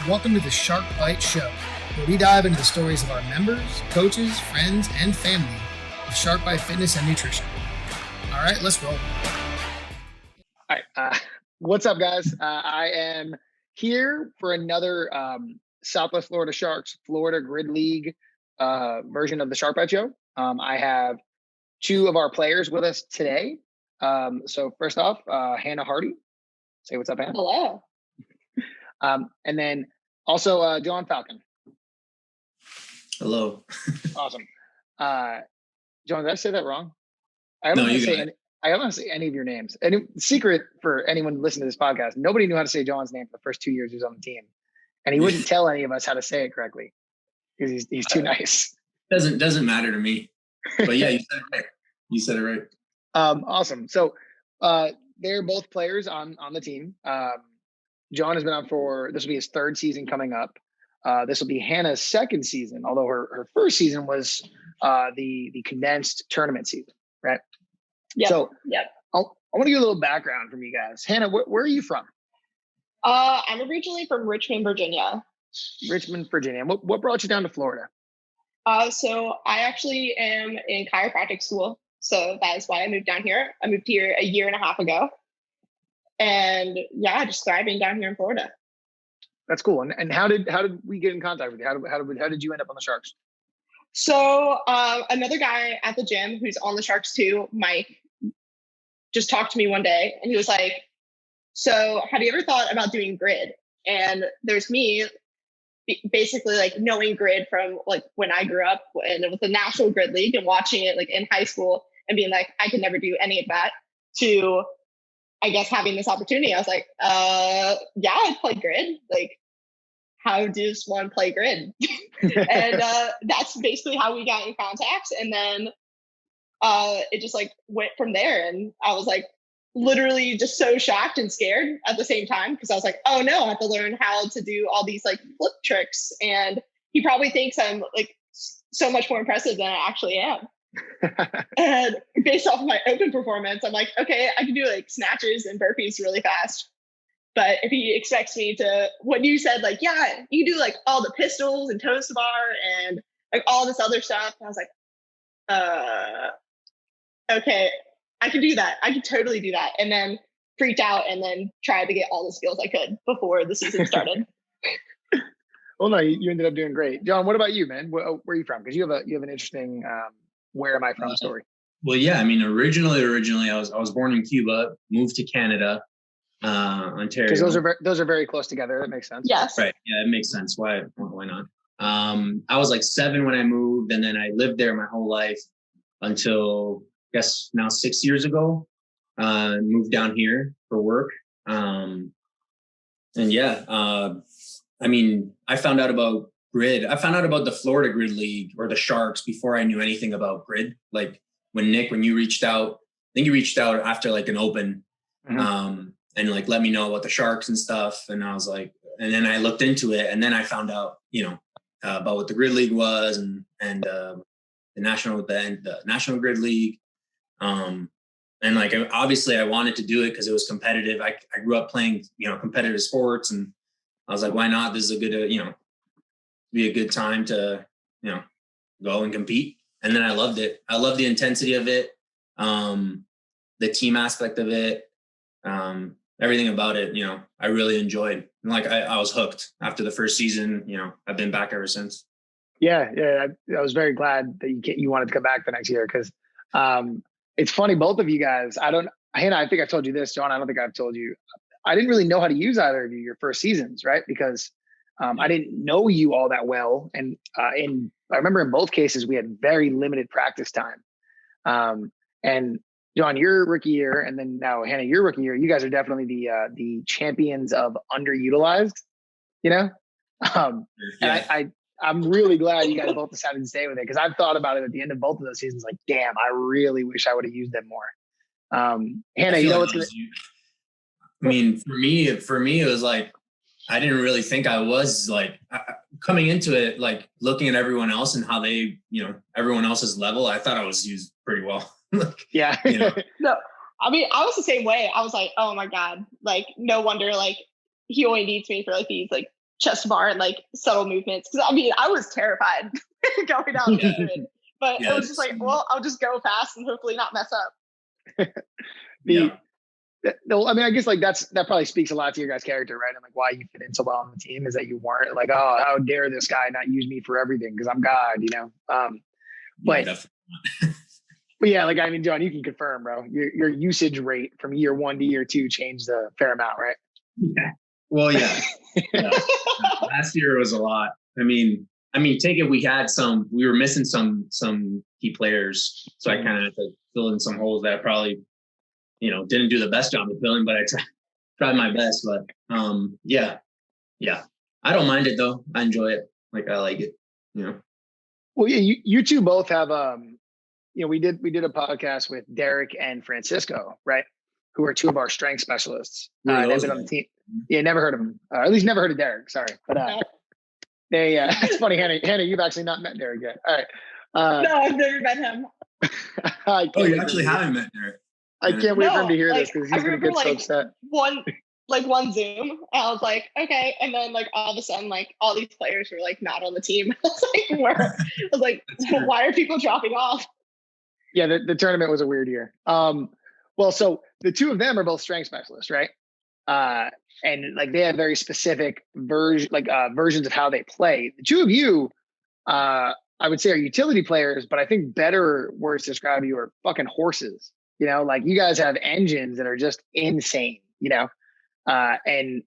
Welcome to the Shark Bite Show, where we dive into the stories of our members, coaches, friends, and family of Shark Bite Fitness and Nutrition. All right, let's roll. All right, what's up, guys? I am here for another Southwest Florida Sharks Florida Grid League version of the Shark Bite Show. I have two of our players with us today. So first off, Hannah Hardy. Say what's up, Hannah. Hello. And then also Jhoan Falcon. Hello. Awesome. Jhoan, did I say that wrong? I don't want to say any of your names. And secret for anyone listening to this podcast, nobody knew how to say Jhoan's name for the first 2 years he was on the team. And he wouldn't tell any of us how to say it correctly because he's too nice. Doesn't matter to me. But yeah, you said it right. Awesome. So they're both players on the team. Jhoan has been on this will be his third season coming up. This will be Hannah's second season, although her first season was the condensed tournament season, right? Yeah. So I want to get a little background from you guys. Hannah, where are you from? I'm originally from Richmond, Virginia. Richmond, Virginia. What brought you down to Florida? So I actually am in chiropractic school. So that is why I moved down here. I moved here a year and a half ago. And yeah, just thriving down here in Florida. That's cool. And how did we get in contact with you? How did you end up on the Sharks? So another guy at the gym who's on the Sharks too, Mike, just talked to me one day and he was like, so have you ever thought about doing grid? And there's me basically like knowing grid from like when I grew up and it was the National Grid League and watching it like in high school and being like, I could never do any of that, to I guess having this opportunity. I was like, yeah, I'd play grid. Like, how does one play grid? And that's basically how we got in contact. And then it just like went from there. And I was like literally just so shocked and scared at the same time because I was like, oh no, I have to learn how to do all these like flip tricks. And he probably thinks I'm like so much more impressive than I actually am. And based off of my open performance, I'm like, okay, I can do like snatches and burpees really fast. But if he expects me to, when you said like, yeah, you do like all the pistols and toes to bar and like all this other stuff, I was like, okay, I can do that. I can totally do that. And then freaked out and then tried to get all the skills I could before the season started. Well, no, you ended up doing great. Jhoan, what about you, man? Where are you from? Because you have an interesting where am I from story. Well, yeah, I mean, originally I was born in Cuba, moved to Canada, Ontario. Because those are very close together. That makes sense. Yes. Right. Yeah, it makes sense. Why not? I was like 7 when I moved, and then I lived there my whole life until I guess now 6 years ago. Moved down here for work. And yeah, I mean, I found out about grid. I found out about the Florida Grid League or the Sharks before I knew anything about grid. Like when you reached out, I think you reached out after like an open, and like let me know about the Sharks and stuff. And I was like, and then I looked into it, and then I found out, about what the Grid League was and the National Grid League. And like obviously I wanted to do it because it was competitive. I grew up playing competitive sports, and I was like, why not? This is a good be a good time to go and compete. And then I loved it. I love the intensity of it, the team aspect of it, everything about it. I really enjoyed. And like I was hooked after the first season. I've been back ever since. Yeah. I was very glad that you wanted to come back the next year because it's funny, both of you guys. Hannah, I think I told you this, Jhoan. I don't think I've told you. I didn't really know how to use either of you your first seasons, right? Because I didn't know you all that well. And I remember in both cases, we had very limited practice time. And Jhoan, your rookie year, and then now Hannah, your rookie year, you guys are definitely the champions of underutilized, And I'm really glad you guys both decided to stay with it because I've thought about it at the end of both of those seasons. Like, damn, I really wish I would have used them more. Hannah, what's going to... I mean, for me, it was like, I didn't really think I was like coming into it, like looking at everyone else and how they, everyone else's level. I thought I was used pretty well. Yeah. No, I mean, I was the same way. I was like, oh my God, like no wonder, like he only needs me for like these like chest to bar and like subtle movements. Because I mean, I was terrified going down the grid, but it was just like, well, I'll just go fast and hopefully not mess up. I mean, I guess like that probably speaks a lot to your guys' character, right? And like why you fit in so well on the team is that you weren't like, oh, how dare this guy not use me for everything because I'm God, you know? But yeah, like I mean, Jhoan, you can confirm, bro. Your usage rate from year 1 to year 2 changed a fair amount, right? Yeah. Well, yeah. Last year was a lot. I mean, take it. We were missing some key players, so I kind of had to fill in some holes that I probably, didn't do the best job of filling, but I tried my best. But yeah, I don't mind it though. I enjoy it. Like I like it. Well, yeah, you two both have we did a podcast with Derek and Francisco, right? Who are two of our strength specialists. They've been on the team. Yeah, never heard of them. Or at least never heard of Derek. Sorry, but they. It's funny, Hannah. You've actually not met Derek yet. All right. No, I've never met him. You actually haven't met Derek. I can't wait for him to hear this because he's going to get so upset. One Zoom, and I was like, okay, and then like all of a sudden, like all these players were like not on the team. I was like, why are people dropping off? Yeah, the tournament was a weird year. Well, so the two of them are both strength specialists, right? And like they have very specific versions of how they play. The two of you, I would say, are utility players, but I think better words to describe you are fucking horses. Like you guys have engines that are just insane. And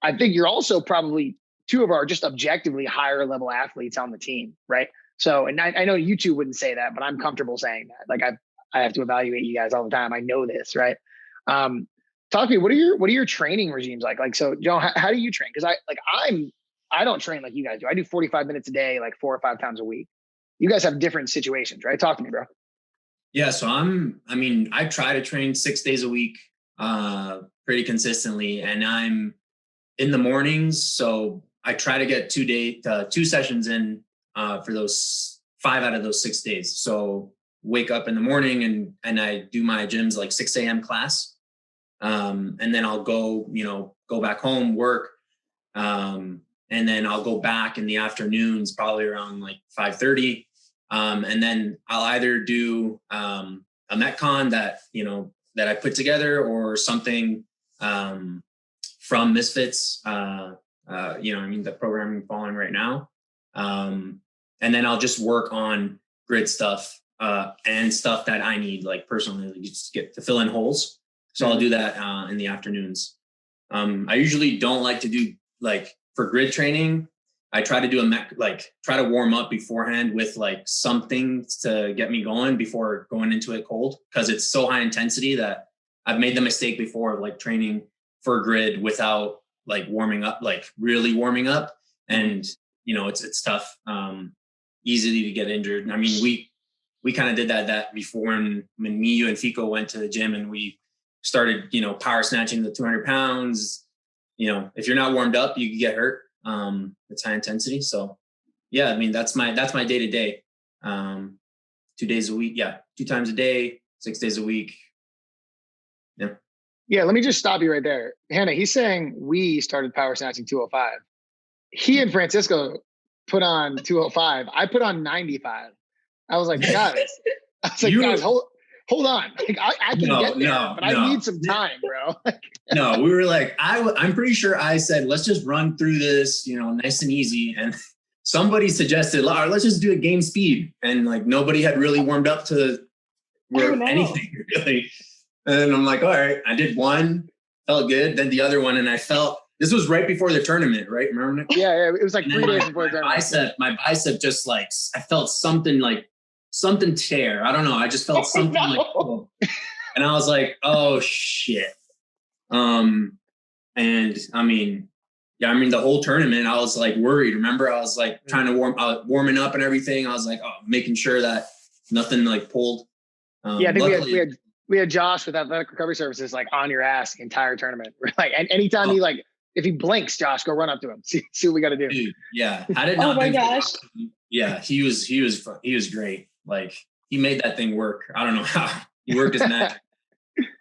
I think you're also probably two of our just objectively higher level athletes on the team, right? So, and I know you two wouldn't say that, but I'm comfortable saying that. Like I have to evaluate you guys all the time. I know this, right? Talk to me. What are your training regimes like? Like, so Jhoan, how do you train? Because I don't train like you guys do. I do 45 minutes a day, like 4 or 5 times a week. You guys have different situations, right? Talk to me, bro. Yeah. So I try to train 6 days a week, pretty consistently, and I'm in the mornings. So I try to get 2 sessions in, for those 5 out of those 6 days. So wake up in the morning and I do my gyms like 6 a.m. class. And then I'll go back home, work. And then I'll go back in the afternoons, probably around like 5:30. And then I'll either do a Metcon that I put together or something from Misfits, the program I'm following right now. And then I'll just work on grid stuff and stuff that I need, like personally, just get to fill in holes. So I'll do that in the afternoons. I usually don't like to do like for grid training. I try to do try to warm up beforehand with like something to get me going before going into it cold, because it's so high intensity that I've made the mistake before of like training for grid without like warming up, like really warming up. And, it's tough, easily to get injured. I mean, we kind of did that before when me, you and Fico went to the gym and we started, power snatching the 200 pounds. If you're not warmed up, you can get hurt. It's high intensity. So yeah, I mean, that's my day to day. 2 days a week. Yeah. 2 times a day, 6 days a week. Yeah. Yeah. Let me just stop you right there. Hannah, he's saying we started power snatching 205. He and Francisco put on 205. I put on 95. I was like, guys, hold on. Like, I can get there, but I need some time, bro. No, we were like, I'm pretty sure I said, let's just run through this, nice and easy. And somebody suggested, let's just do a game speed. And like, nobody had really warmed up to anything really. And I'm like, all right, I did one, felt good. Then the other one. And I felt, this was right before the tournament, right? Remember? Yeah. It was like 3 days before the tournament. My bicep just like, I felt something tear. I don't know. I just felt something like, oh. And I was like, oh shit. And I mean, the whole tournament, I was like worried. Remember, I was like trying to warming up and everything. I was like, making sure that nothing like pulled. I think we had Josh with Athletic Recovery Services like on your ass the entire tournament. We're like, and anytime he like, if he blinks, Josh, go run up to him. See what we got to do. Dude, yeah. Had it not been for Josh, yeah, he was great. Like he made that thing work. I don't know how he worked his magic.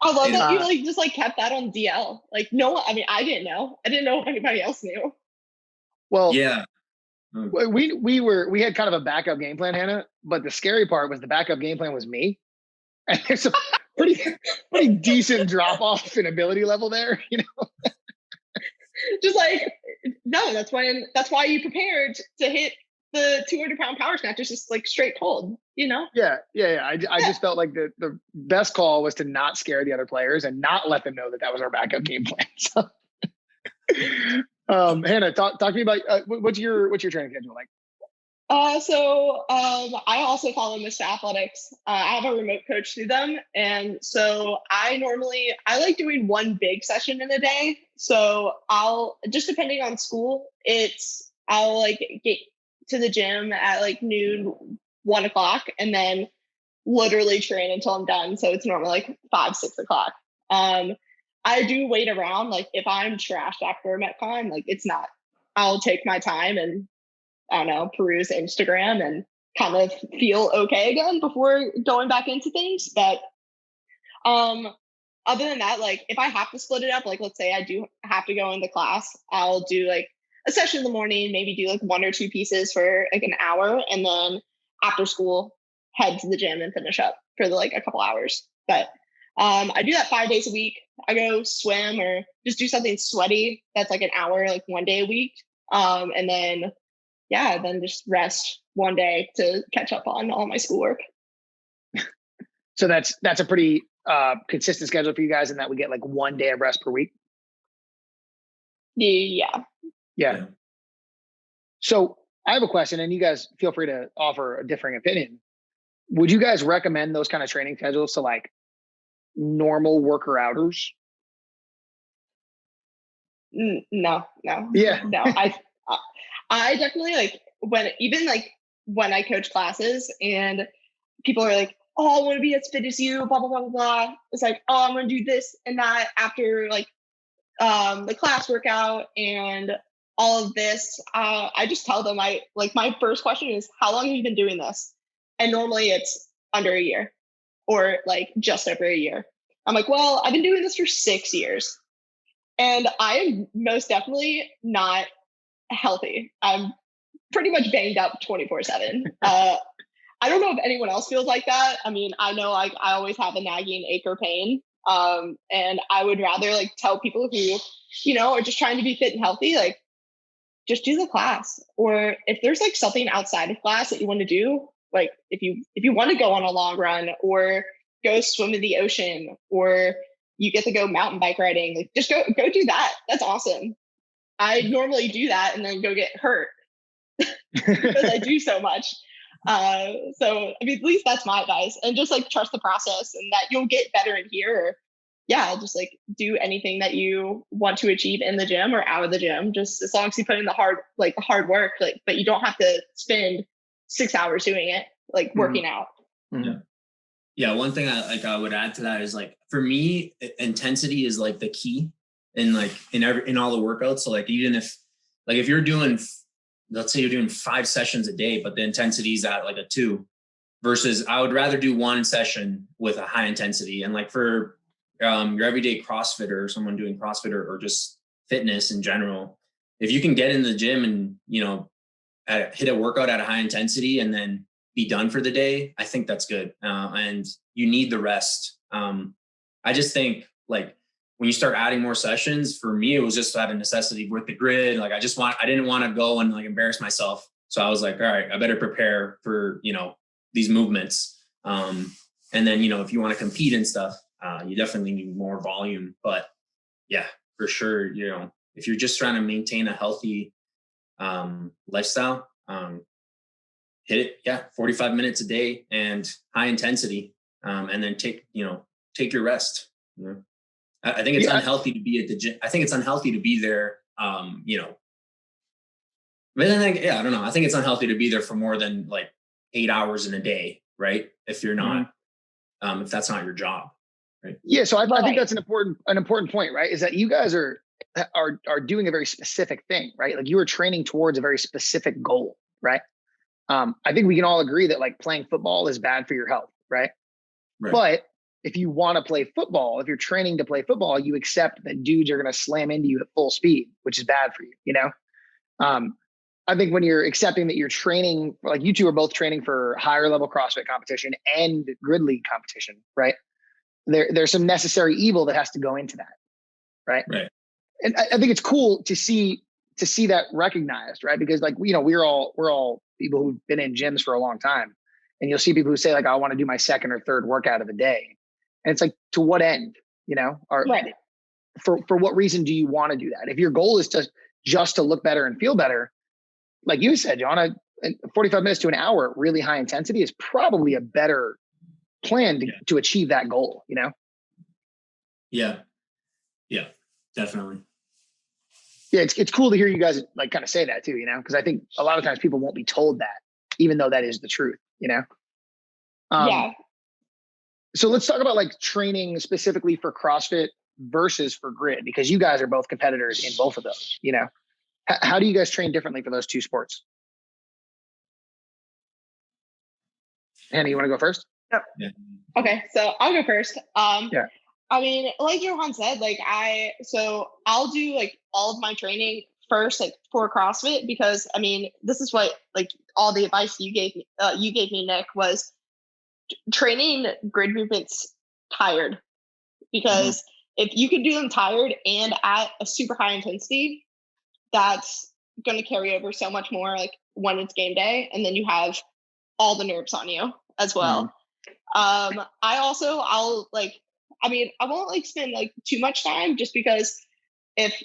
I love that you just kept that on DL. Like no, I mean, I didn't know. I didn't know if anybody else knew. Well, Yeah. we had kind of a backup game plan, Hannah, but the scary part was the backup game plan was me. And there's a pretty decent drop off in ability level there, you know. Just like, no, that's why you prepared to hit the 200-pound power snatch. It's just like straight pulled, you know? Yeah. I just felt like the best call was to not scare the other players and not let them know that was our backup game plan. So, Hannah, talk to me about what's your training schedule like? I also follow Mr. Athletics. I have a remote coach through them. And so I like doing one big session in a day. So I'll, just depending on school, I'll like get to the gym at like noon, 1 o'clock, and then literally train until I'm done. So it's normally like 5, 6 o'clock. I do wait around. Like if I'm trashed after a Metcon, like I'll take my time and I don't know, peruse Instagram and kind of feel okay again before going back into things. But other than that, like if I have to split it up, like let's say I do have to go into class, I'll do like a session in the morning, maybe do like 1 or 2 pieces for like an hour. And then after school, head to the gym and finish up for like a couple hours. But I do that 5 days a week. I go swim or just do something sweaty. That's like an hour, like 1 day a week. And then just rest 1 day to catch up on all my schoolwork. So that's a pretty consistent schedule for you guys in that we get like 1 day of rest per week? Yeah. So I have a question, and you guys feel free to offer a differing opinion. Would you guys recommend those kind of training schedules to like normal worker outers? No. Yeah. No, I definitely like when I coach classes and people are like, oh, I want to be as fit as you, blah, blah, blah, blah, blah. It's like, oh, I'm going to do this and that after like the class workout and all of this. I just tell them my first question is, how long have you been doing this? And normally it's under a year or like just over a year. I'm like, well, I've been doing this for 6 years and I'm most definitely not healthy. I'm pretty much banged up 24/7. I don't know if anyone else feels like that. I mean, I know I always have a nagging ache or pain. And I would rather like tell people who, you know, are just trying to be fit and healthy, like just do the class. Or if there's like something outside of class that you want to do, like if you want to go on a long run or go swim in the ocean or you get to go mountain bike riding, like just go do that. That's awesome. I normally do that and then go get hurt because I do so much. So I mean, at least that's my advice, and just like trust the process and that you'll get better in here. Or, yeah, just like do anything that you want to achieve in the gym or out of the gym, just as long as you put in the hard work, like, but you don't have to spend 6 hours doing it, like working out. Mm-hmm. Yeah. One thing I would add to that is like, for me, intensity is like the key in like in all the workouts. So like, even if you're doing, let's say you're doing 5 sessions a day, but the intensity is at like a 2 versus I would rather do 1 session with a high intensity. And like for your everyday CrossFitter or someone doing CrossFit or just fitness in general, if you can get in the gym and, you know, hit a workout at a high intensity and then be done for the day, I think that's good. And you need the rest. I just think like when you start adding more sessions, for me, it was just out of necessity with the grid. Like I didn't want to go and like embarrass myself. So I was like, all right, I better prepare for, you know, these movements. And then, you know, if you want to compete and stuff, you definitely need more volume. But yeah, for sure, you know, if you're just trying to maintain a healthy lifestyle, hit it, 45 minutes a day and high intensity, and then take your rest. You know? I think it's unhealthy to be at the gym. I think it's unhealthy to be there, you know. But then, I don't know. I think it's unhealthy to be there for more than like 8 hours in a day, right? If you're not, if that's not your job, right? Yeah. So I think that's an important point, right? Is that you guys are doing a very specific thing, right? Like you are training towards a very specific goal, right? I think we can all agree that like playing football is bad for your health, right? But if you want to play football, if you're training to play football, you accept that dudes are going to slam into you at full speed, which is bad for you, you know? I think when you're accepting that you're training, like you two are both training for higher level CrossFit competition and grid league competition, right? There's some necessary evil that has to go into that, right? Right. And I think it's cool to see that recognized, right? Because like, you know, we're all people who've been in gyms for a long time, and you'll see people who say like, I want to do my second or third workout of the day. And it's like, to what end, you know, or Right. for what reason do you want to do that? If your goal is just to look better and feel better, like you said, Jhoan, 45 minutes to an hour, really high intensity is probably a better plan to achieve that goal, you know? Yeah. Yeah, definitely. Yeah, it's cool to hear you guys like kind of say that too, you know, because I think a lot of times people won't be told that, even though that is the truth, you know? Yeah. So let's talk about like training specifically for CrossFit versus for grid, because you guys are both competitors in both of those, you know? How do you guys train differently for those two sports? Hannah, you want to go first? Yep. Yeah. Okay, so I'll go first. Yeah. I mean, like Jhoan said, like I'll do like all of my training first, like for CrossFit, because I mean, this is what like all the advice you gave me, Nick, was training grid movements tired, because if you can do them tired and at a super high intensity, that's going to carry over so much more like when it's game day, and then you have all the nerves on you as well. I'll like, I mean, I won't like spend like too much time, just because if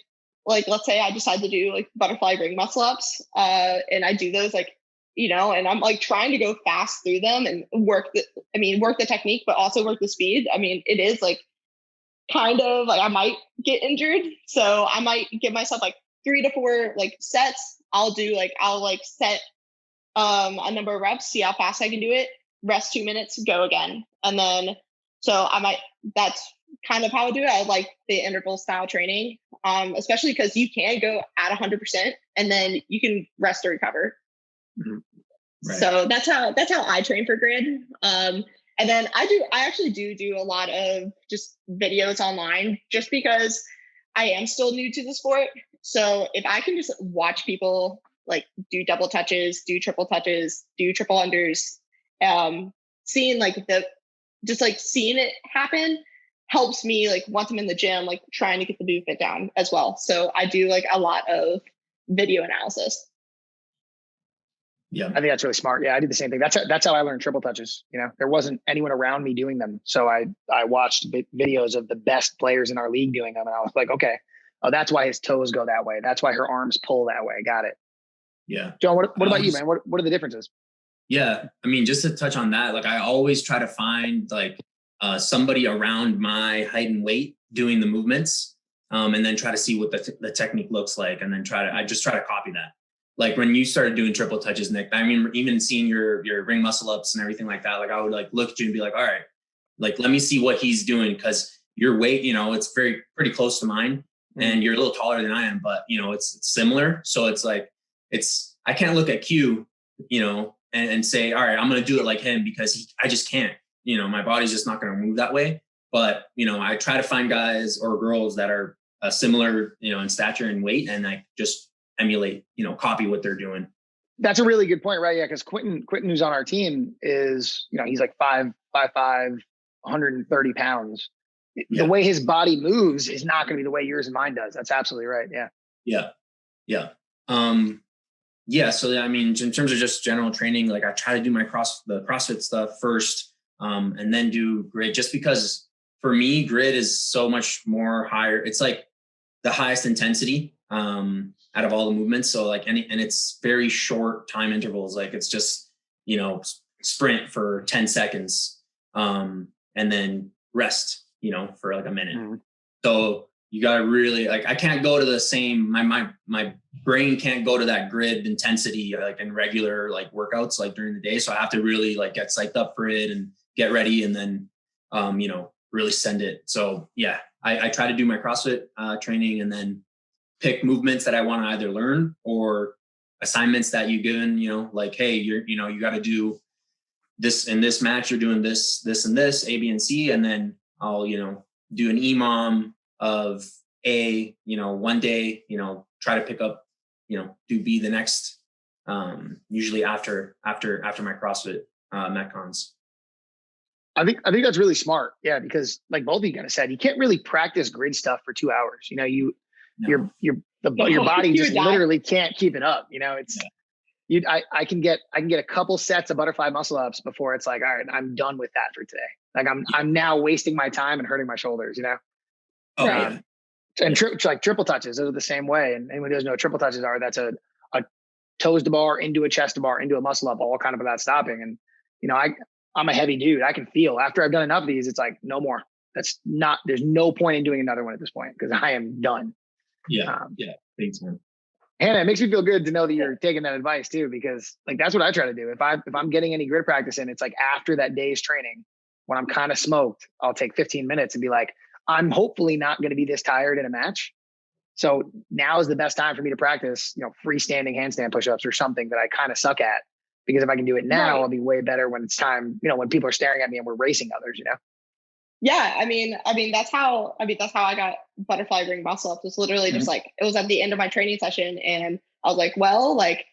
like, let's say I decide to do like butterfly ring muscle ups, and I do those like, you know, and I'm like trying to go fast through them and work the technique, but also work the speed. I mean, it is like kind of like I might get injured. So I might give myself like 3 to 4 like sets. I'll set a number of reps, see how fast I can do it, rest 2 minutes, go again. And then, so that's kind of how I do it. I like the interval style training, especially because you can go at 100% and then you can rest or recover. Right. So that's how I train for grid. And then I actually do a lot of just videos online, just because I am still new to the sport. So if I can just watch people like do double touches, do triple touches, do triple unders, seeing it happen helps me like once I'm in the gym, like trying to get the movement down as well. So I do like a lot of video analysis. Yeah, I think that's really smart. Yeah, I did the same thing. That's how I learned triple touches. You know, there wasn't anyone around me doing them, so I watched videos of the best players in our league doing them, and I was like, okay, oh, that's why his toes go that way. That's why her arms pull that way. Got it. Yeah. Jhoan, what about you, man? What are the differences? Yeah, I mean, just to touch on that, like I always try to find like somebody around my height and weight doing the movements, and then try to see what the technique looks like, and then I just try to copy that. Like when you started doing triple touches, Nick, I mean, even seeing your ring muscle ups and everything like that, like I would like look at you and be like, all right, like, let me see what he's doing. Because your weight, you know, it's pretty close to mine, and you're a little taller than I am, but you know, it's similar. So it's like, I can't look at Q, you know, and say, all right, I'm going to do it like him, because I just can't, you know, my body's just not going to move that way. But, you know, I try to find guys or girls that are similar, you know, in stature and weight, and I just emulate, you know, copy what they're doing. That's a really good point, right? Yeah, because Quentin, who's on our team, is, you know, he's like 5'5", 130 pounds. Yeah. The way his body moves is not going to be the way yours and mine does. That's absolutely right. Yeah. Yeah. Yeah. Yeah. So, I mean, in terms of just general training, like I try to do the CrossFit stuff first, and then do grid, just because for me, grid is so much more higher. It's like the highest intensity, out of all the movements. So like and it's very short time intervals. Like it's just, you know, sprint for 10 seconds, and then rest, you know, for like a minute. So you got to really like, I can't go to the same, my brain can't go to that grid intensity, like in regular, like workouts, like during the day. So I have to really like get psyched up for it and get ready. And then, you know, really send it. So yeah, I try to do my CrossFit training, and then pick movements that I want to either learn or assignments that you given, you know, like, hey, you got to do this in this match, you're doing this, and this, A, B, and C. And then I'll, you know, do an EMOM of A, you know, one day, you know, try to pick up, you know, do B the next usually after my CrossFit Metcons. I think that's really smart. Yeah, because like both of you guys said, you can't really practice grid stuff for 2 hours. You know, your body just literally can't keep it up. You know, it's I can get a couple sets of butterfly muscle ups before it's like, all right, I'm done with that for today. Like I'm now wasting my time and hurting my shoulders. You know. Oh yeah. And like triple touches, those are the same way. And anyone who doesn't know what triple touches are, that's a toes to bar into a chest to bar into a muscle up, all kind of without stopping. And you know, I'm a heavy dude. I can feel after I've done enough of these, it's like no more. There's no point in doing another one at this point because I am done. Yeah. Thanks, man. Hannah, it makes me feel good to know that you're taking that advice too, because like that's what I try to do. If I'm getting any grid practice in, it's like after that day's training, when I'm kind of smoked, I'll take 15 minutes and be like, I'm hopefully not going to be this tired in a match. So now is the best time for me to practice, you know, freestanding handstand pushups or something that I kind of suck at. Because if I can do it now, I'll be way better when it's time, you know, when people are staring at me and we're racing others, you know? Yeah. I mean, that's how I got butterfly ring muscle ups. It's literally just like, it was at the end of my training session. And I was like, well, like,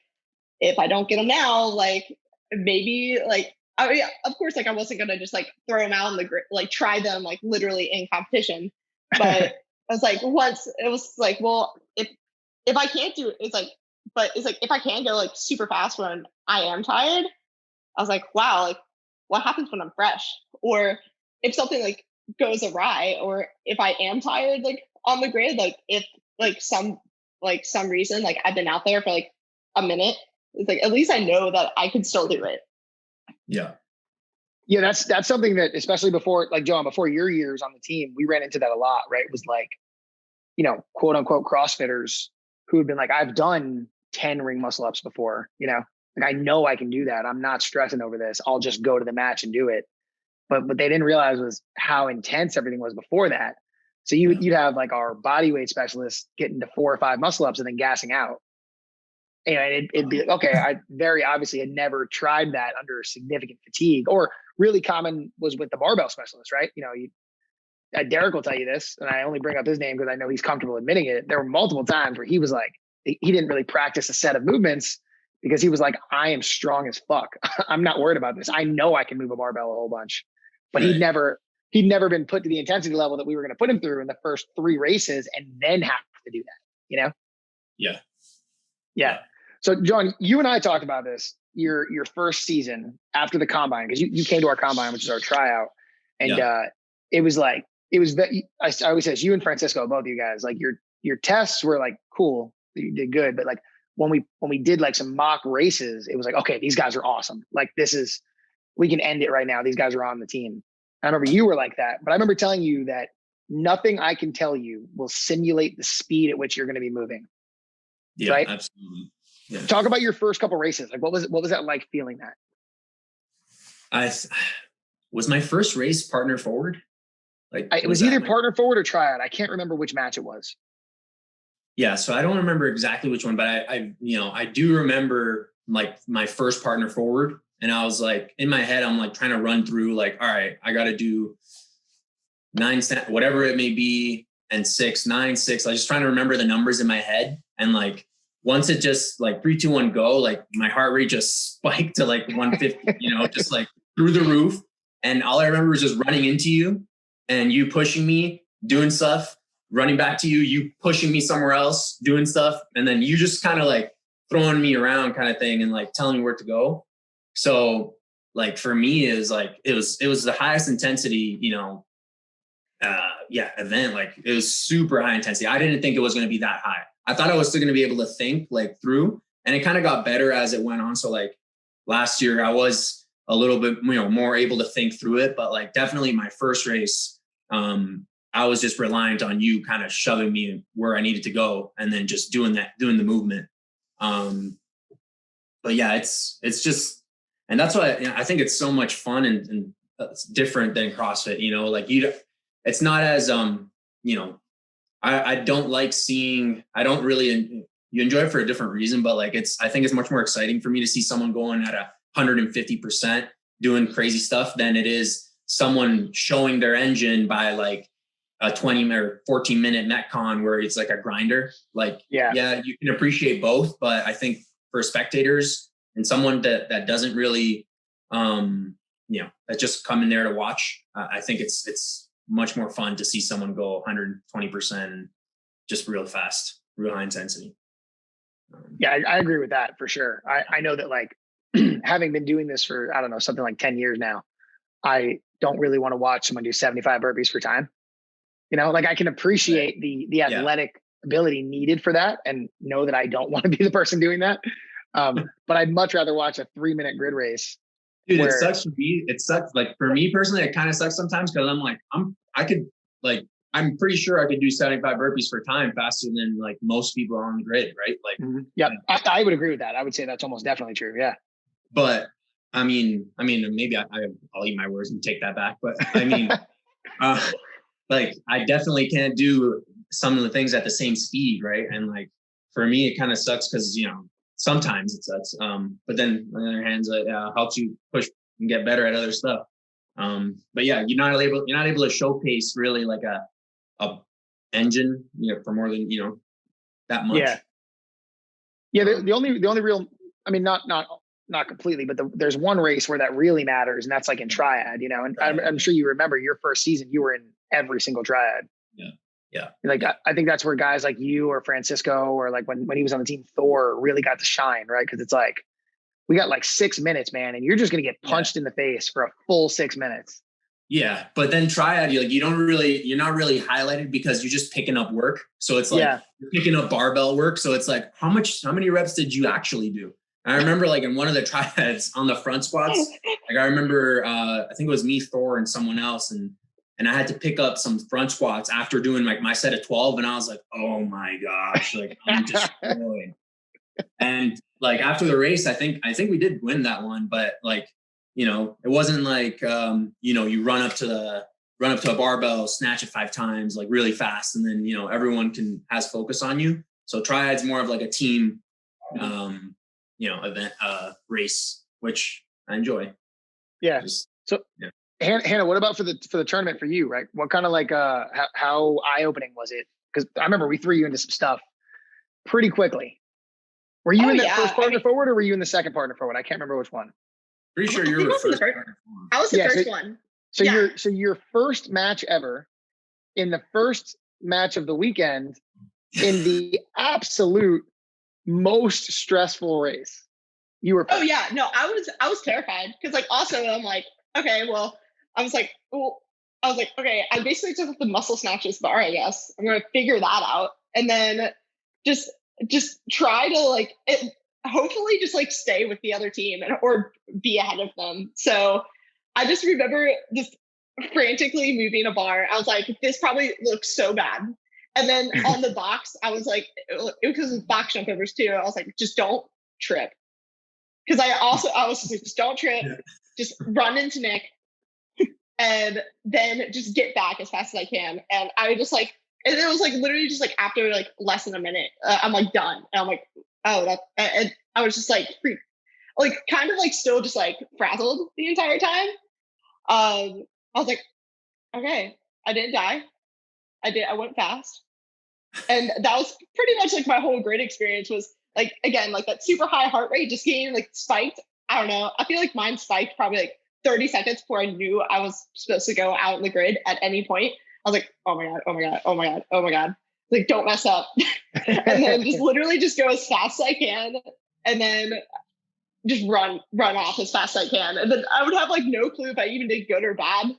if I don't get them now, like maybe like, I mean, of course, like I wasn't going to just like throw them out in the grid, like try them like literally in competition. But I was like, once it was like, well, if I can't do it, it's like, but it's like, if I can go like super fast when I am tired, I was like, wow, like what happens when I'm fresh? Or if something like goes awry, or if I am tired, like on the grid, like if like some reason, like I've been out there for like a minute, it's like, at least I know that I can still do it. Yeah. Yeah, that's something that, especially before, like Jhoan, before your years on the team, we ran into that a lot, right? It was like, you know, quote unquote CrossFitters who had been like, I've done 10 ring muscle ups before, you know, like I know I can do that. I'm not stressing over this. I'll just go to the match and do it. But what they didn't realize was how intense everything was before that. So you'd have like our body weight specialists getting to 4 or 5 muscle ups and then gassing out. And it'd be like, okay, I very obviously had never tried that under significant fatigue, or really common was with the barbell specialist, right? You know, Derek will tell you this, and I only bring up his name because I know he's comfortable admitting it. There were multiple times where he was like, he didn't really practice a set of movements because he was like, I am strong as fuck. I'm not worried about this. I know I can move a barbell a whole bunch, but he'd never been put to the intensity level that we were going to put him through in the first 3 races and then have to do that, you know? Yeah. So Jhoan, you and I talked about this your first season after the combine, because you came to our combine, which is our tryout. And it was like, I always say, you and Francisco, both of you guys, like your tests were like, cool, you did good. But like when we did like some mock races, it was like, okay, these guys are awesome. Like we can end it right now. These guys are on the team. I remember you were like that, but I remember telling you that nothing I can tell you will simulate the speed at which you're going to be moving. Yeah, right? Absolutely. Yeah. Talk about your first couple races. Like, what was that like feeling that? Was my first race partner forward? Like it was either partner forward or tryout. I can't remember which match it was. Yeah. So I don't remember exactly which one, but I do remember like my first partner forward. And I was like, in my head, I'm like trying to run through like, all right, I got to do 9, whatever it may be, and 6, 9, 6. I was just trying to remember the numbers in my head. And like, once it just like 3, 2, 1, go, like my heart rate just spiked to like 150, you know, just like through the roof. And all I remember was just running into you and you pushing me, doing stuff, running back to you, you pushing me somewhere else, doing stuff. And then you just kind of like throwing me around kind of thing and like telling me where to go. So like for me is like, it was the highest intensity, you know, event. Like it was super high intensity. I didn't think it was going to be that high. I thought I was still going to be able to think like through, and it kind of got better as it went on. So like last year I was a little bit, you know, more able to think through it, but like definitely my first race, I was just reliant on you kind of shoving me where I needed to go and then just doing the movement. But yeah, it's just, and that's why I think it's so much fun and it's different than CrossFit, you know, like it's not as, you know, I don't like seeing, you enjoy it for a different reason, but like I think it's much more exciting for me to see someone going at 150% doing crazy stuff than it is someone showing their engine by like a 20 or 14 minute Metcon where it's like a grinder. Like, yeah, you can appreciate both, but I think for spectators and someone that doesn't really, that's just coming there to watch. I think it's much more fun to see someone go 120% just real fast, real high intensity. Yeah, I agree with that for sure. I know that like having been doing this for, I don't know, something like 10 years now, I don't really want to watch someone do 75 burpees for time. Like I can appreciate the athletic ability needed for that and know that I don't want to be the person doing that. But I'd much rather watch a 3-minute grid race. Dude, it sucks for me. It sucks. Like for me personally, it kind of sucks sometimes because I'm like, I'm pretty sure I could do 75 burpees for time faster than like most people on the grid, right? Like, yeah, I would agree with that. I would say that's almost definitely true. Yeah. But I mean, maybe I'll eat my words and take that back. But I mean, like I definitely can't do some of the things at the same speed, right? And like for me, it kind of sucks because sometimes it sucks. But then on the other hand, it helps you push and get better at other stuff. But yeah, you're not able to showcase really like a engine, for more than that much. Yeah. The only real, I mean, not completely, but there's one race where that really matters, and that's like in triad, and I'm sure you remember your first season, you were in every single triad. Yeah. Like, I think that's where guys like you or Francisco, or like when he was on the team, Thor, really got to shine, right? Because it's like, we got like 6 minutes, man, and you're just going to get punched in the face for a full 6 minutes. Yeah. But then triad, you're not really highlighted because you're just picking up work. So it's like you're picking up barbell work. So it's like, how many reps did you actually do? I remember like in one of the triads on the front squats, like I remember, I think it was me, Thor, and someone else. And I had to pick up some front squats after doing like my set of 12. And I was like, oh my gosh, like I'm destroyed. And like after the race, I think we did win that one, but like, it wasn't like, you run up to a barbell, snatch it 5 times, like really fast. And then, everyone has focus on you. So triad's more of like a team, event, race, which I enjoy. Yeah. Hannah, what about for the tournament for you, right? What kind of like, how eye-opening was it? Because I remember we threw you into some stuff pretty quickly. Were you in that first partner forward, or were you in the second partner forward? I can't remember which one. Pretty sure you were the first partner forward. I was the first one. So your first match ever, in the first match of the weekend, in the absolute most stressful race, you were first. Oh yeah, no, I was terrified because like also I'm like, okay, well, I was like, okay, I basically took the muscle snatches bar, I guess. I'm gonna figure that out, and then just try to like hopefully just like stay with the other team or be ahead of them. So I just remember just frantically moving a bar. I was like, this probably looks so bad. And then on the box, I was like, it was box jump overs too. I was like, just don't trip. Because I was just like, just don't trip, just run into Nick and then just get back as fast as I can. And I just like, and it was like literally just like after like less than a minute, I'm like done. And I'm like, oh, and I was just like kind of like still just like frazzled the entire time. I was like, okay, I didn't die. I went fast. And that was pretty much like my whole grid experience was like, again, like that super high heart rate just getting like spiked. I don't know. I feel like mine spiked probably like 30 seconds before I knew I was supposed to go out in the grid at any point. I was like, oh my God, oh my God, oh my God, oh my God. Like, don't mess up. And then just literally just go as fast as I can. And then just run off as fast as I can. And then I would have like no clue if I even did good or bad.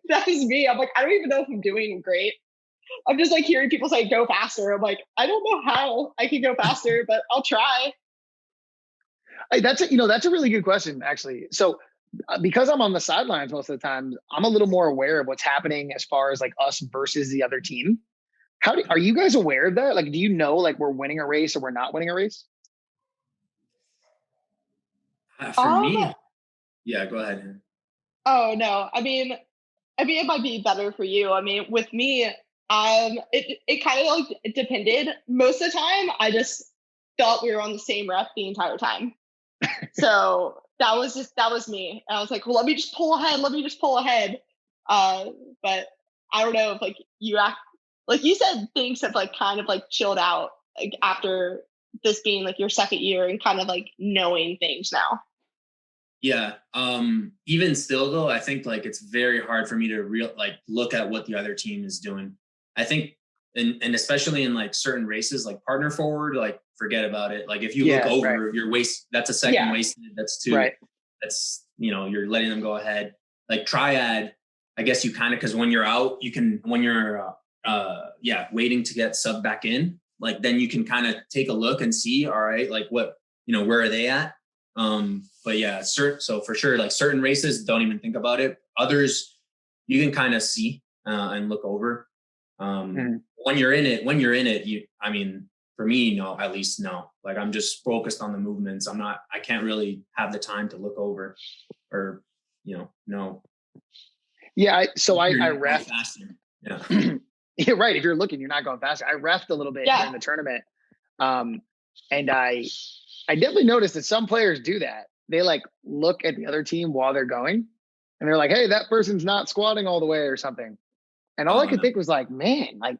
That was me. I'm like, I don't even know if I'm doing great. I'm just like hearing people say go faster. I'm like, I don't know how I can go faster, but I'll try. That's a really good question, actually. So because I'm on the sidelines most of the time, I'm a little more aware of what's happening as far as like us versus the other team. Are you guys aware of that? Like, do you know, like we're winning a race or we're not winning a race? For me, yeah, go ahead. Oh no, I mean, it might be better for you. I mean, with me, it kind of like it depended. Most of the time, I just thought we were on the same rep the entire time. So that was me. And I was like, well, let me just pull ahead. But I don't know if like you said things have like kind of like chilled out like after this being like your second year and kind of like knowing things now? Yeah. Even still though, I think like it's very hard for me to look at what the other team is doing. I think, and especially in like certain races, like partner forward, like forget about it. Like if you look over your waist, that's a second wasted. That's two. Right. That's, you're letting them go ahead. Like triad, I guess you kind of, cause when you're out, you can, when you're, waiting to get sub back in, like, then you can kind of take a look and see, all right, like what, where are they at? But yeah, so for sure, like certain races, don't even think about it. Others, you can kind of see, and look over. When you're in it, for me, no, at least no, like I'm just focused on the movements. I can't really have the time to look over or, no. Yeah. I ref faster. Yeah. Yeah, right. If you're looking, you're not going faster. I refed a little bit during the tournament. And I definitely noticed that some players do that. They like look at the other team while they're going and they're like, hey, that person's not squatting all the way or something. And all I could think was like, man, like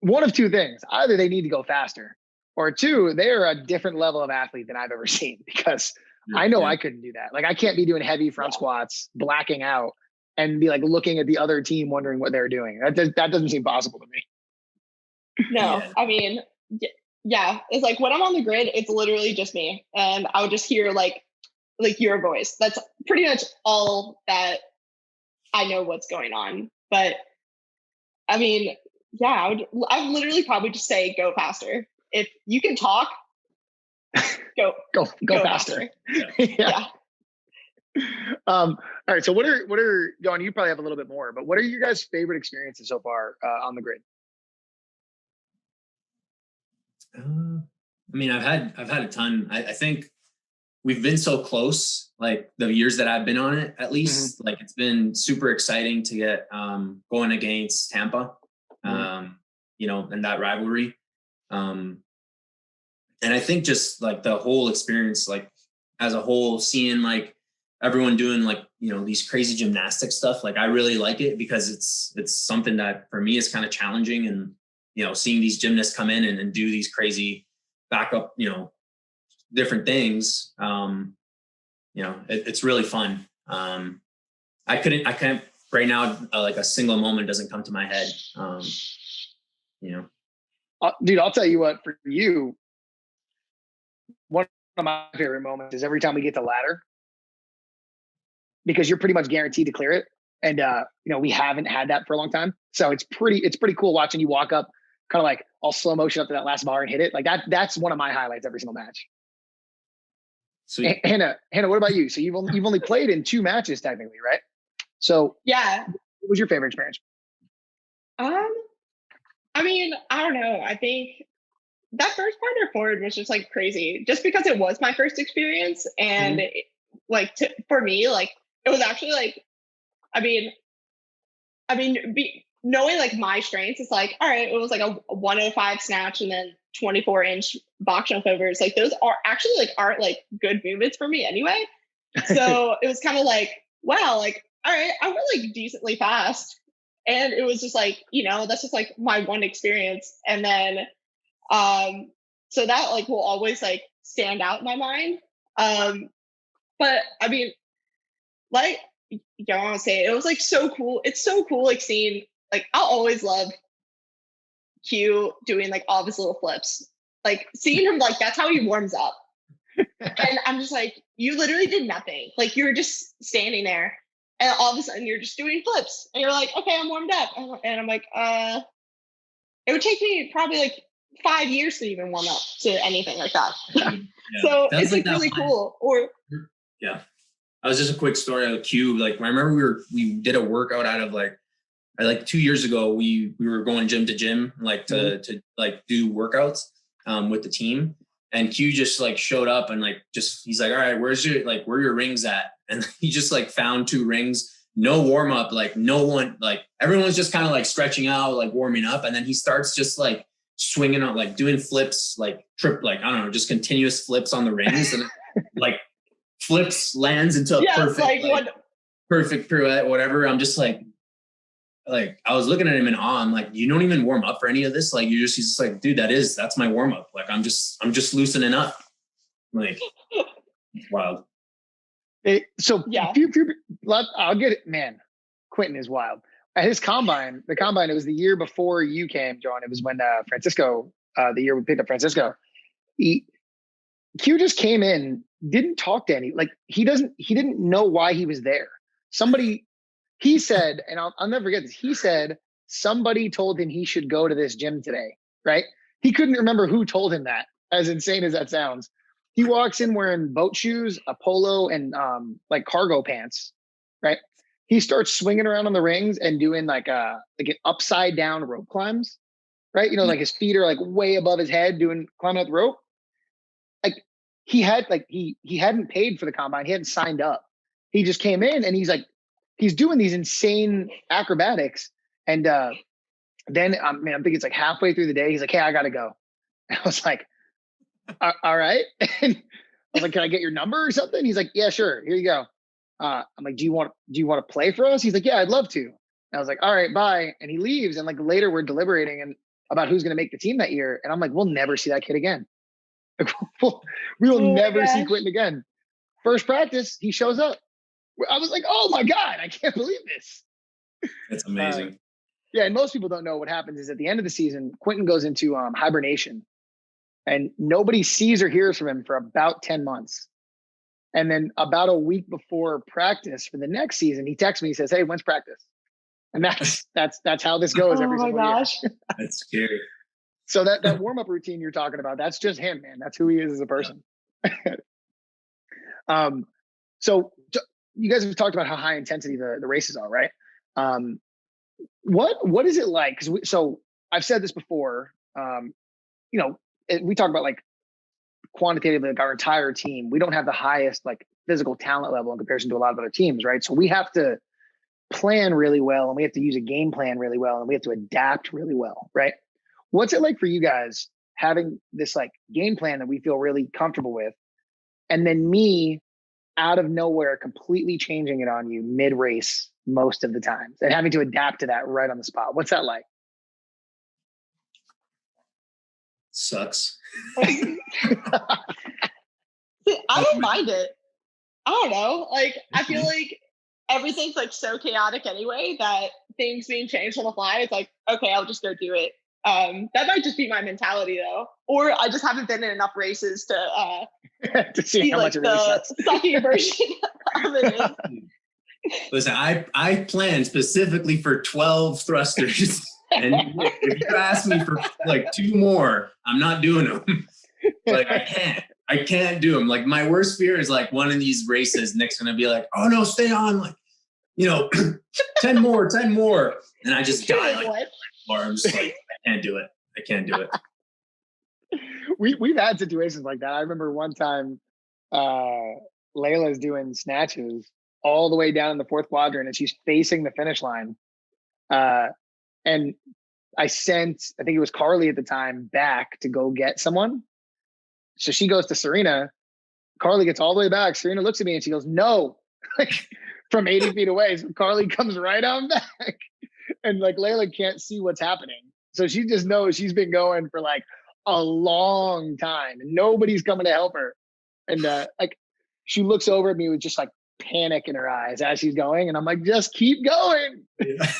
one of two things. Either they need to go faster or two, they're a different level of athlete than I've ever seen, because I know I couldn't do that. Like I can't be doing heavy front squats, blacking out and be like looking at the other team, wondering what they're doing. That doesn't seem possible to me. No, I mean, yeah, it's like when I'm on the grid, it's literally just me, and I would just hear like your voice. That's pretty much all that I know what's going on. But I mean, yeah, I would literally probably just say go faster. If you can talk, go faster. Yeah. All right. So what are Jhoan, you probably have a little bit more, but what are your guys' favorite experiences so far on the grid? I've had a ton. I think we've been so close, like the years that I've been on it, at least. Like it's been super exciting to get going against Tampa, and that rivalry. And I think just like the whole experience, like as a whole, seeing like everyone doing like, these crazy gymnastic stuff. Like I really like it because it's something that for me is kind of challenging, and, seeing these gymnasts come in and do these crazy backup, different things. It's really fun. I can't right now, like a single moment doesn't come to my head. Dude, I'll tell you what, for you, one of my favorite moments is every time we get the ladder, because you're pretty much guaranteed to clear it. And, we haven't had that for a long time. So it's pretty cool watching you walk up kind of like all slow motion up to that last bar and hit it. Like that's one of my highlights every single match. Sweet. Hannah, what about you? So you've only played in 2 matches technically, right? So yeah. What was your favorite experience? I mean, I don't know. I think that first partner forward was just like crazy, just because it was my first experience. And for me, like, it was actually like, knowing like my strengths, it's like, all right, it was like a 105 snatch and then 24-inch box jump overs. Like those aren't like good movements for me anyway. So it was kind of like, wow, like, all right, I'm really decently fast. And it was just like, that's just like my one experience. And then, so that like will always like stand out in my mind. But I mean, like, I want to say it was like so cool. It's so cool, like seeing, like, I'll always love Q doing like all of his little flips, like seeing him, like that's how he warms up. And I'm just like, you literally did nothing. Like you were just standing there and all of a sudden you're just doing flips and you're like, okay, I'm warmed up. And I'm like, it would take me probably like 5 years to even warm up to anything like that. Yeah. So it's like really cool. Yeah. That was just a quick story of Q. Like I remember we did a workout out of like 2 years ago, we were going gym to gym, like to like do workouts with the team. And Q just like showed up and like, he's like, all right, where are your rings at? And he just like found 2 rings, no warm up, like no one, like everyone's just kind of like stretching out, like warming up. And then he starts just like swinging out, like doing flips, like like, I don't know, just continuous flips on the rings and like flips, lands into a perfect pirouette, whatever. I'm just like, like, I was looking at him in awe. I'm like, you don't even warm up for any of this. Like, he's just like, dude, that's my warm up. Like, I'm just loosening up. Like, wild. I'll get it, man. Quentin is wild. At his combine, it was the year before you came, Jhoan. It was when Francisco, the year we picked up Francisco. Q just came in, didn't talk to any, like he didn't know why he was there. He said, and I'll never forget this. He said somebody told him he should go to this gym today, right? He couldn't remember who told him that, as insane as that sounds. He walks in wearing boat shoes, a polo, and like cargo pants, right? He starts swinging around on the rings and doing like an upside down rope climbs, right? You know, like his feet are like way above his head climbing up the rope. Like he hadn't paid for the combine. He hadn't signed up. He just came in and he's doing these insane acrobatics. And then I'm thinking it's like halfway through the day. He's like, hey, I got to go. And I was like, all right. And I was like, can I get your number or something? He's like, yeah, sure. Here you go. I'm like, do you want to play for us? He's like, yeah, I'd love to. And I was like, all right, bye. And he leaves. And like later we're deliberating about who's going to make the team that year. And I'm like, we'll never see that kid again. We will never see Quentin again. First practice, he shows up. I was like, oh my God, I can't believe this. That's amazing. Yeah. And most people don't know what happens is at the end of the season, Quentin goes into hibernation and nobody sees or hears from him for about 10 months. And then about a week before practice for the next season, he texts me, he says, hey, when's practice? And that's how this goes every single year. That's scary. So that warm-up routine you're talking about, that's just him, man. That's who he is as a person. So you guys have talked about how high intensity the races are, right? What is it like? So I've said this before, we talk about like quantitatively, like our entire team, we don't have the highest like physical talent level in comparison to a lot of other teams, right? So we have to plan really well and we have to use a game plan really well and we have to adapt really well, right? What's it like for you guys having this like game plan that we feel really comfortable with and then me out of nowhere completely changing it on you mid-race most of the times and having to adapt to that right on the spot? What's that like? Sucks. I don't mind it. I don't know. Like, I feel like everything's like so chaotic anyway that things being changed on the fly, it's like, okay, I'll just go do it. That might just be my mentality though. Or I just haven't been in enough races to see how much it really sucks. Sucky version of it. Listen, I planned specifically for 12 thrusters. And if you ask me for like 2 more, I'm not doing them. Like I can't do them. Like my worst fear is like one of these races, Nick's going to be like, oh no, stay on. Like, 10 more. And I just die. Like, or I'm just like, I can't do it. We've had situations like that. I remember one time Layla's doing snatches all the way down in the 4th quadrant and she's facing the finish line. And I sent, I think it was Carly at the time, back to go get someone. So she goes to Serena. Carly gets all the way back. Serena looks at me and she goes, no, like from 80 feet away. So Carly comes right on back. And like Layla can't see what's happening. So she just knows she's been going for like a long time and nobody's coming to help her. And like she looks over at me with just like panic in her eyes as she's going. And I'm like, just keep going. Yeah.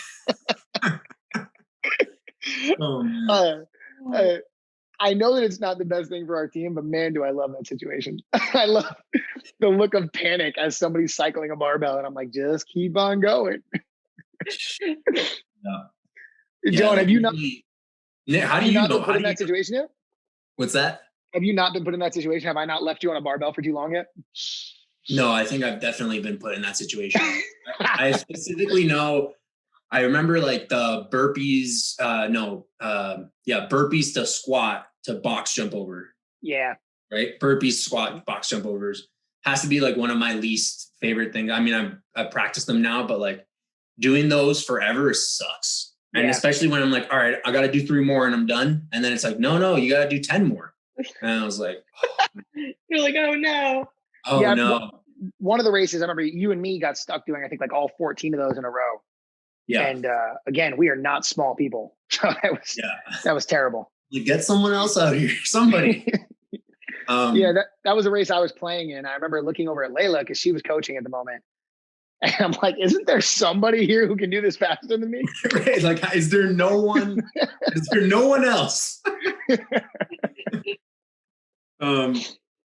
I know that it's not the best thing for our team, but man, do I love that situation. I love the look of panic as somebody's cycling a barbell and I'm like, just keep on going. Yeah. Jhoan, have you not? How do you know? Been put in that situation yet? What's that? Have you not been put in that situation? Have I not left you on a barbell for too long yet? No, I think I've definitely been put in that situation. I specifically know. I remember like the burpees. Burpees to squat to box jump over. Yeah. Right. Burpees, squat, box jump overs has to be like one of my least favorite things. I mean, I've practiced them now, but like doing those forever sucks. And especially when I'm like, all right, I got to do 3 more and I'm done. And then it's like, no, you got to do 10 more. And I was like, you're like, oh no. Oh yeah, no. One of the races, I remember you and me got stuck doing, I think like all 14 of those in a row. Yeah. And again, we are not small people. So that was terrible. Get someone else out here, somebody. That was a race I was playing in. I remember looking over at Layla because she was coaching at the moment. And I'm like, isn't there somebody here who can do this faster than me? Right. Like, is there no one? Is there no one else? No,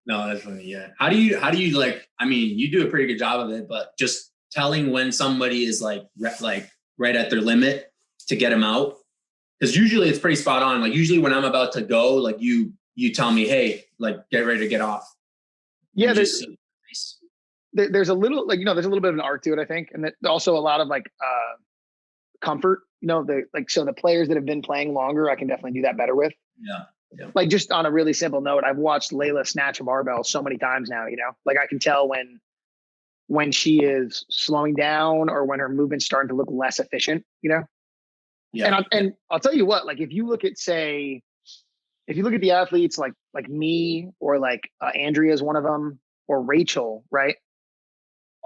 that's funny. Yeah. How do you like, I mean, you do a pretty good job of it, but just telling when somebody is like right at their limit to get them out. Because usually it's pretty spot on. Like usually when I'm about to go, like you tell me, hey, like get ready to get off. Yeah. There's a little like, there's a little bit of an art to it, I think. And also a lot of like comfort, so the players that have been playing longer, I can definitely do that better with. Yeah. Like just on a really simple note, I've watched Layla snatch a barbell so many times now, like I can tell when she is slowing down or when her movement's starting to look less efficient, Yeah. And I'll tell you what, like if you look at the athletes like me or like Andrea is one of them or Rachel, right?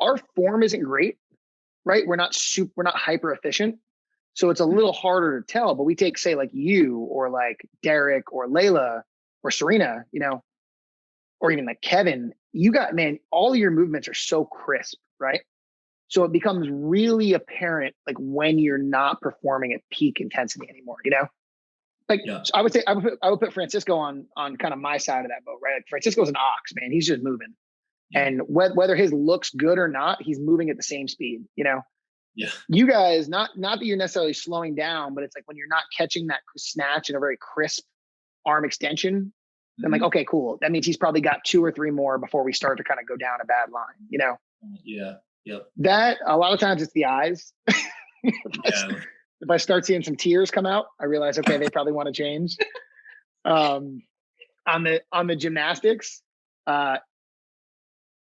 Our form isn't great, right? We're not hyper efficient. So it's a little harder to tell, but we take, say, like you or like Derek or Layla or Serena, or even like Kevin, all of your movements are so crisp, right? So it becomes really apparent, like when you're not performing at peak intensity anymore, So I would say I would put Francisco on kind of my side of that boat, right? Like Francisco's an ox, man. He's just moving, and whether his looks good or not, he's moving at the same speed, Yeah. You guys, not that you're necessarily slowing down, but it's like when you're not catching that snatch in a very crisp arm extension, then like, okay, cool. That means he's probably got 2 or 3 more before we start to kind of go down a bad line, Yeah. Yep. That a lot of times it's the eyes. If I start seeing some tears come out, I realize, okay, they probably want to change. On the gymnastics,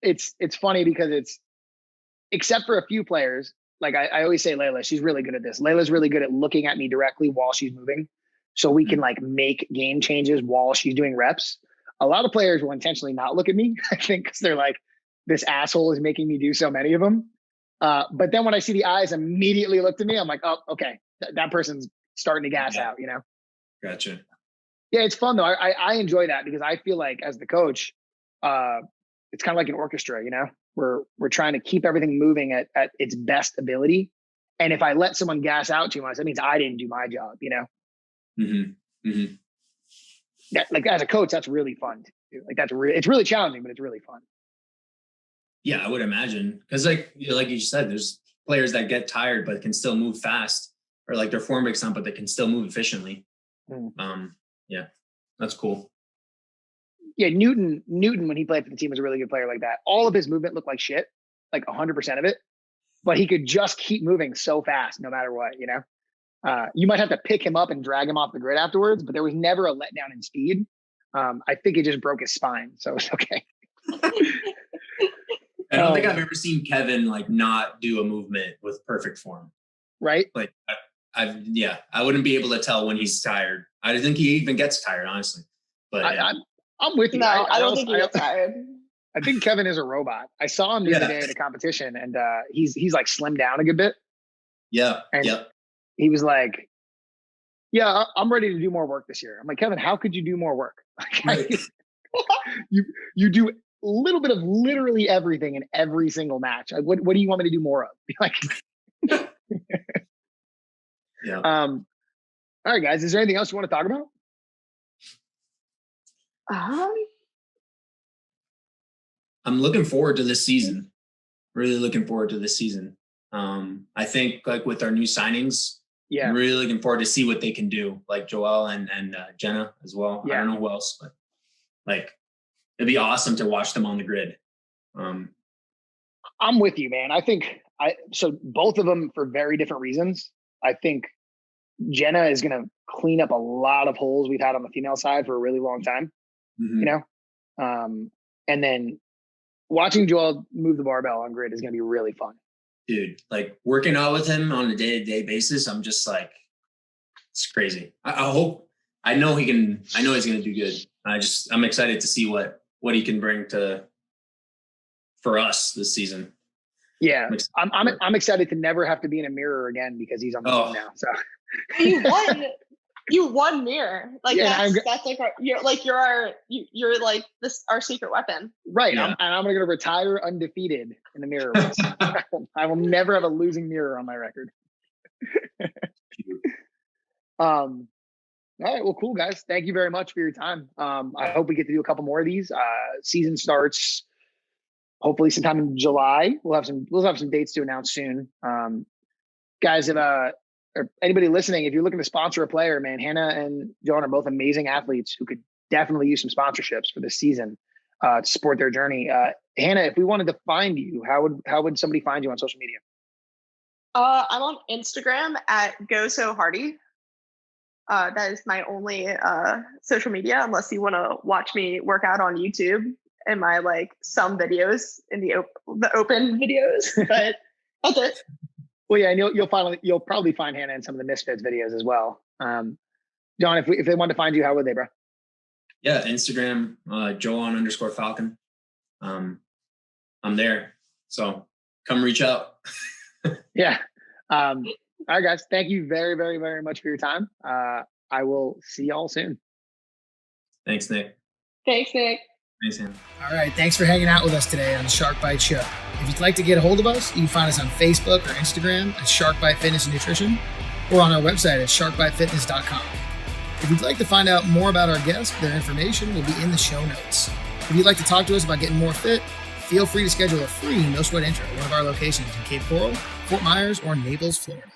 it's funny because except for a few players, like I always say Layla, she's really good at this. Layla's really good at looking at me directly while she's moving. So we can like make game changes while she's doing reps. A lot of players will intentionally not look at me, I think, because they're like, this asshole is making me do so many of them. But then when I see the eyes immediately look to me, I'm like, oh, okay, that person's starting to gas out, Gotcha. Yeah, it's fun though. I enjoy that because I feel like as the coach, it's kind of like an orchestra, We're trying to keep everything moving at its best ability. And if I let someone gas out too much, that means I didn't do my job, Mm-hmm. Mm-hmm. That, like as a coach, that's really fun to do. Like it's really challenging, but it's really fun. Yeah, I would imagine. Because like you said, there's players that get tired but can still move fast, or like their form breaks down, but they can still move efficiently. Yeah, that's cool. Yeah, Newton, when he played for the team, was a really good player like that. All of his movement looked like shit, like 100% of it, but he could just keep moving so fast no matter what, You might have to pick him up and drag him off the grid afterwards, but there was never a letdown in speed. I think it just broke his spine, so it's okay. I don't think I've ever seen Kevin like not do a movement with perfect form. Right? Like I wouldn't be able to tell when he's tired. I don't think he even gets tired, honestly. But I'm with you. No, I don't think he gets tired. I think Kevin is a robot. I saw him the other day at a competition, and he's like slimmed down a good bit. Yeah. And he was like, "Yeah, I'm ready to do more work this year." I'm like, "Kevin, how could you do more work? Right. you do a little bit of literally everything in every single match. Like, what do you want me to do more of?" Like, yeah. All right, guys. Is there anything else you want to talk about? I'm looking forward to this season. Really looking forward to this season. I think like with our new signings, I'm really looking forward to see what they can do. Like Joel and Jenna as well. I don't know who else, but like it'd be awesome to watch them on the grid. I'm with you, man. I think so both of them for very different reasons. I think Jenna is going to clean up a lot of holes we've had on the female side for a really long time, and then watching Joel move the barbell on grid is going to be really fun. Dude, like working out with him on a day-to-day basis, I'm just like, it's crazy. I know he's going to do good. I'm excited to see what he can bring for us this season. Yeah, I'm excited to never have to be in a mirror again because he's on the team now. So you won mirror. Like that's like you're like our secret weapon. Right. Yeah. I'm going to retire undefeated in the mirror race. I will never have a losing mirror on my record. All right. Well, cool guys. Thank you very much for your time. I hope we get to do a couple more of these. Season starts hopefully sometime in July. We'll have some dates to announce soon. Guys, if or anybody listening, if you're looking to sponsor a player, man, Hannah and Jhoan are both amazing athletes who could definitely use some sponsorships for this season to support their journey. Hannah, if we wanted to find you, how would somebody find you on social media? I'm on Instagram at GoSoHardy. That is my only social media, unless you want to watch me work out on YouTube and my some videos in the open videos. But that's it. Well, yeah, and you'll probably find Hannah in some of the Misfits videos as well. Jhoan, if they wanted to find you, how would they, bro? Yeah, Instagram, Jhoan_Falcon. I'm there, so come reach out. Yeah. All right, guys. Thank you very, very, very much for your time. I will see y'all soon. Thanks, Nick. Thanks, Nick. Thanks, Hannah. All right. Thanks for hanging out with us today on the Shark Bite Show. If you'd like to get a hold of us, you can find us on Facebook or Instagram at Shark Bite Fitness and Nutrition, or on our website at sharkbitefitness.com. If you'd like to find out more about our guests, their information will be in the show notes. If you'd like to talk to us about getting more fit, feel free to schedule a free no sweat intro at one of our locations in Cape Coral, Fort Myers, or Naples, Florida.